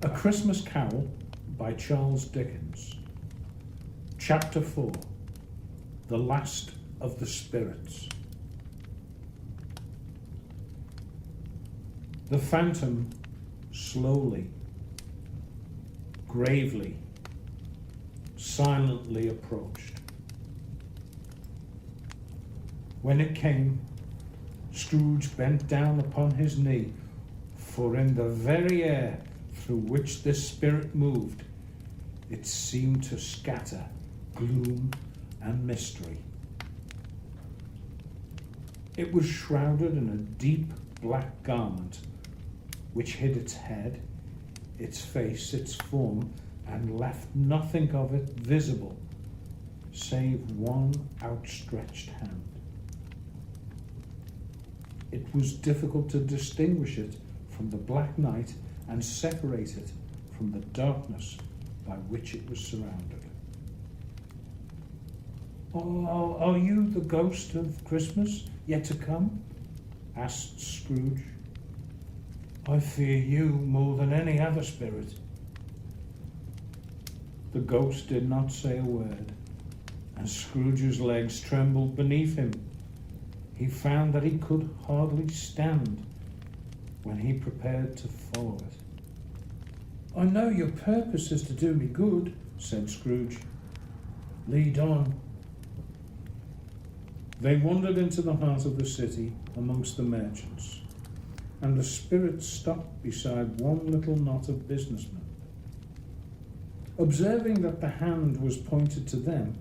A Christmas Carol by Charles Dickens. Chapter 4. The Last of the Spirits. The phantom slowly, gravely, silently approached. When it came, Scrooge bent down upon his knee, for in the very air through which this spirit moved, it seemed to scatter gloom and mystery. It was shrouded in a deep black garment, which hid its head, its face, its form, and left nothing of it visible, save one outstretched hand. It was difficult to distinguish it from the black night and separate it from the darkness by which it was surrounded. Are you the ghost of Christmas yet to come? Asked Scrooge. I fear you more than any other spirit. The ghost did not say a word, and Scrooge's legs trembled beneath him. He found that he could hardly stand when he prepared to follow it. I know your purpose is to do me good, said Scrooge. Lead on. They wandered into the heart of the city amongst the merchants, and the spirit stopped beside one little knot of businessmen. Observing that the hand was pointed to them,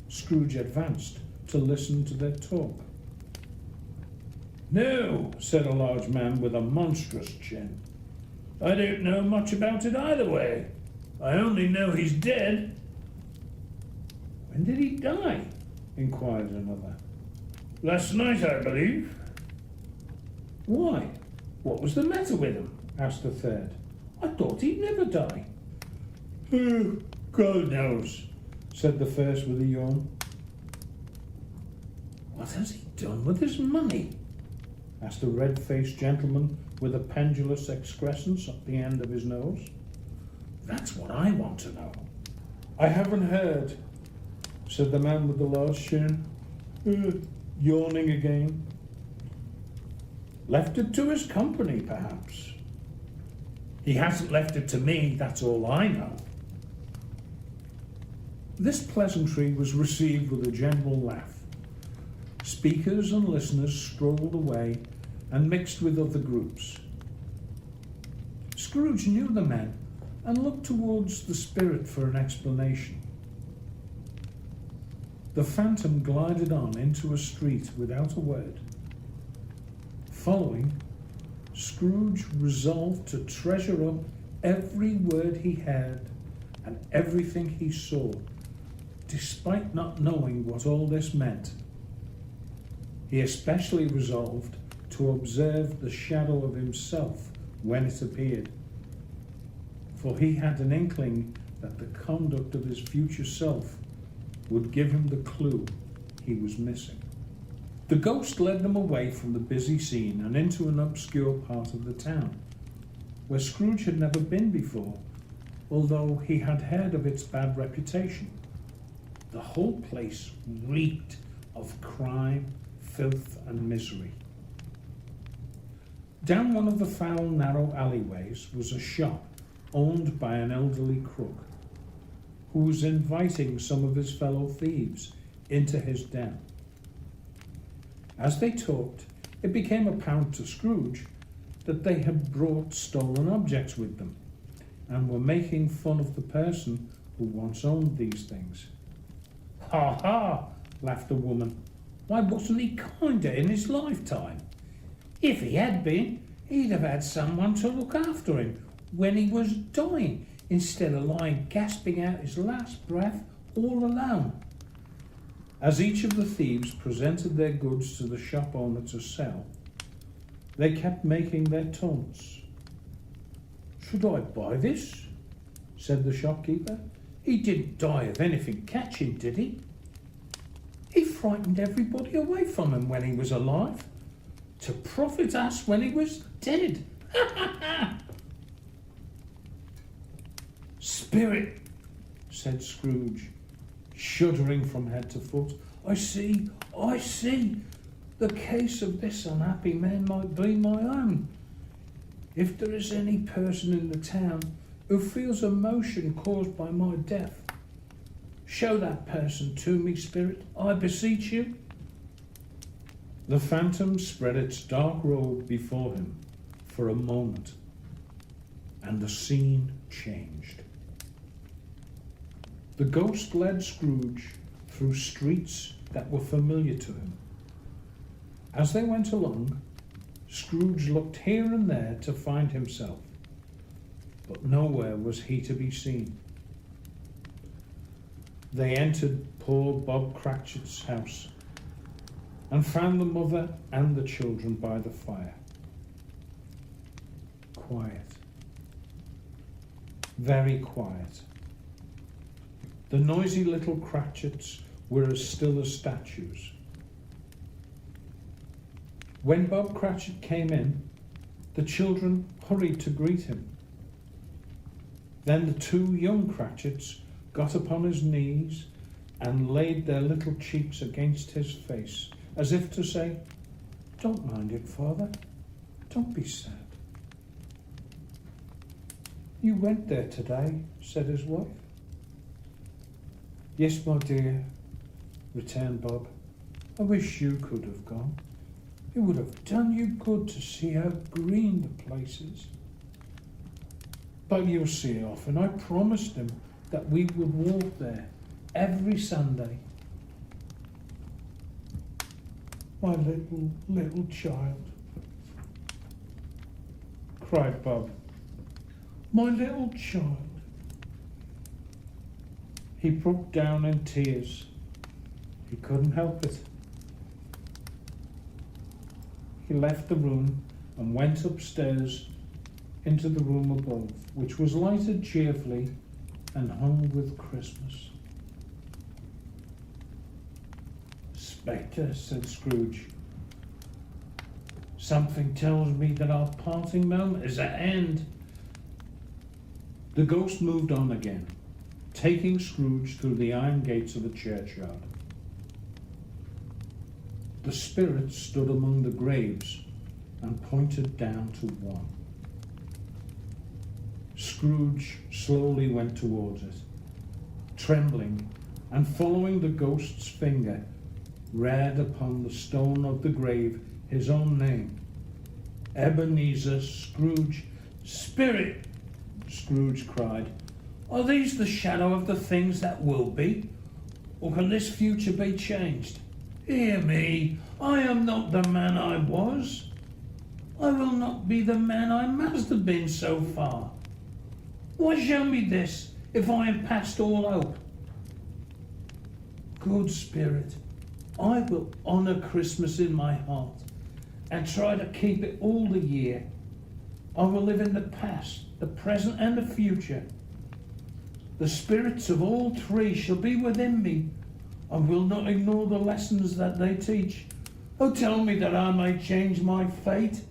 Scrooge advanced to listen to their talk. No, said a large man with a monstrous chin. I don't know much about it either way. I only know he's dead. When did he die? Inquired another. Last night, I believe. Why? What was the matter with him? Asked a third. I thought he'd never die. Oh, God knows, said the first with a yawn. What has he done with his money? Asked a red-faced gentleman with a pendulous excrescence up the end of his nose. That's what I want to know. I haven't heard, said the man with the large chin, yawning again. Left it to his company, perhaps. He hasn't left it to me, that's all I know. This pleasantry was received with a general laugh. Speakers and listeners strolled away and mixed with other groups. Scrooge knew the men and looked towards the spirit for an explanation. The phantom glided on into a street without a word. Following, Scrooge resolved to treasure up every word he heard and everything he saw, despite not knowing what all this meant. He especially resolved to observe the shadow of himself when it appeared, for he had an inkling that the conduct of his future self would give him the clue he was missing. The ghost led them away from the busy scene and into an obscure part of the town, where Scrooge had never been before, although he had heard of its bad reputation. The whole place reeked of crime, filth, and misery. Down one of the foul, narrow alleyways was a shop owned by an elderly crook, who was inviting some of his fellow thieves into his den. As they talked, it became apparent to Scrooge that they had brought stolen objects with them, and were making fun of the person who once owned these things. Ha ha, laughed the woman. Why wasn't he kinder in his lifetime? If he had been, he'd have had someone to look after him when he was dying, instead of lying gasping out his last breath all alone. As each of the thieves presented their goods to the shop owner to sell, they kept making their taunts. Should I buy this? Said the shopkeeper. He didn't die of anything catching, did he? He frightened everybody away from him when he was alive, to profit us when he was dead. "Spirit," said Scrooge, shuddering from head to foot. I see. The case of this unhappy man might be my own. If there is any person in the town who feels emotion caused by my death, show that person to me, Spirit, I beseech you." The phantom spread its dark robe before him for a moment, and the scene changed. The ghost led Scrooge through streets that were familiar to him. As they went along, Scrooge looked here and there to find himself, but nowhere was he to be seen. They entered poor Bob Cratchit's house and found the mother and the children by the fire. Quiet. Very quiet. The noisy little Cratchits were as still as statues. When Bob Cratchit came in, the children hurried to greet him. Then the two young Cratchits got upon his knees and laid their little cheeks against his face, as if to say, "Don't mind it, Father. Don't be sad." "You went there today," said his wife. "Yes, my dear," returned Bob. "I wish you could have gone. It would have done you good to see how green the place is. But you'll see it often. I promised him that we would walk there every Sunday." "My little child," cried Bob. "My little child." He broke down in tears. He couldn't help it. He left the room and went upstairs into the room above, which was lighted cheerfully and hung with Christmas. "Spectre," said Scrooge, "something tells me that our parting moment is at end." The ghost moved on again, taking Scrooge through the iron gates of the churchyard. The spirit stood among the graves and pointed down to one. Scrooge slowly went towards it, trembling, and following the ghost's finger, read upon the stone of the grave his own name, Ebenezer Scrooge. "Spirit," Scrooge cried, "are these the shadow of the things that will be? Or can this future be changed? Hear me, I am not the man I was. I will not be the man I must have been so far. Why show me this if I am past all hope? Good Spirit, I will honour Christmas in my heart and try to keep it all the year. I will live in the past, the present and the future. The spirits of all three shall be within me. I will not ignore the lessons that they teach. Oh, tell me that I may change my fate."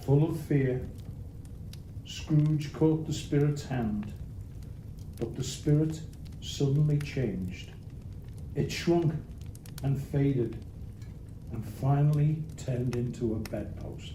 Full of fear, Scrooge caught the spirit's hand, but the spirit suddenly changed. It shrunk and faded, and finally turned into a bedpost.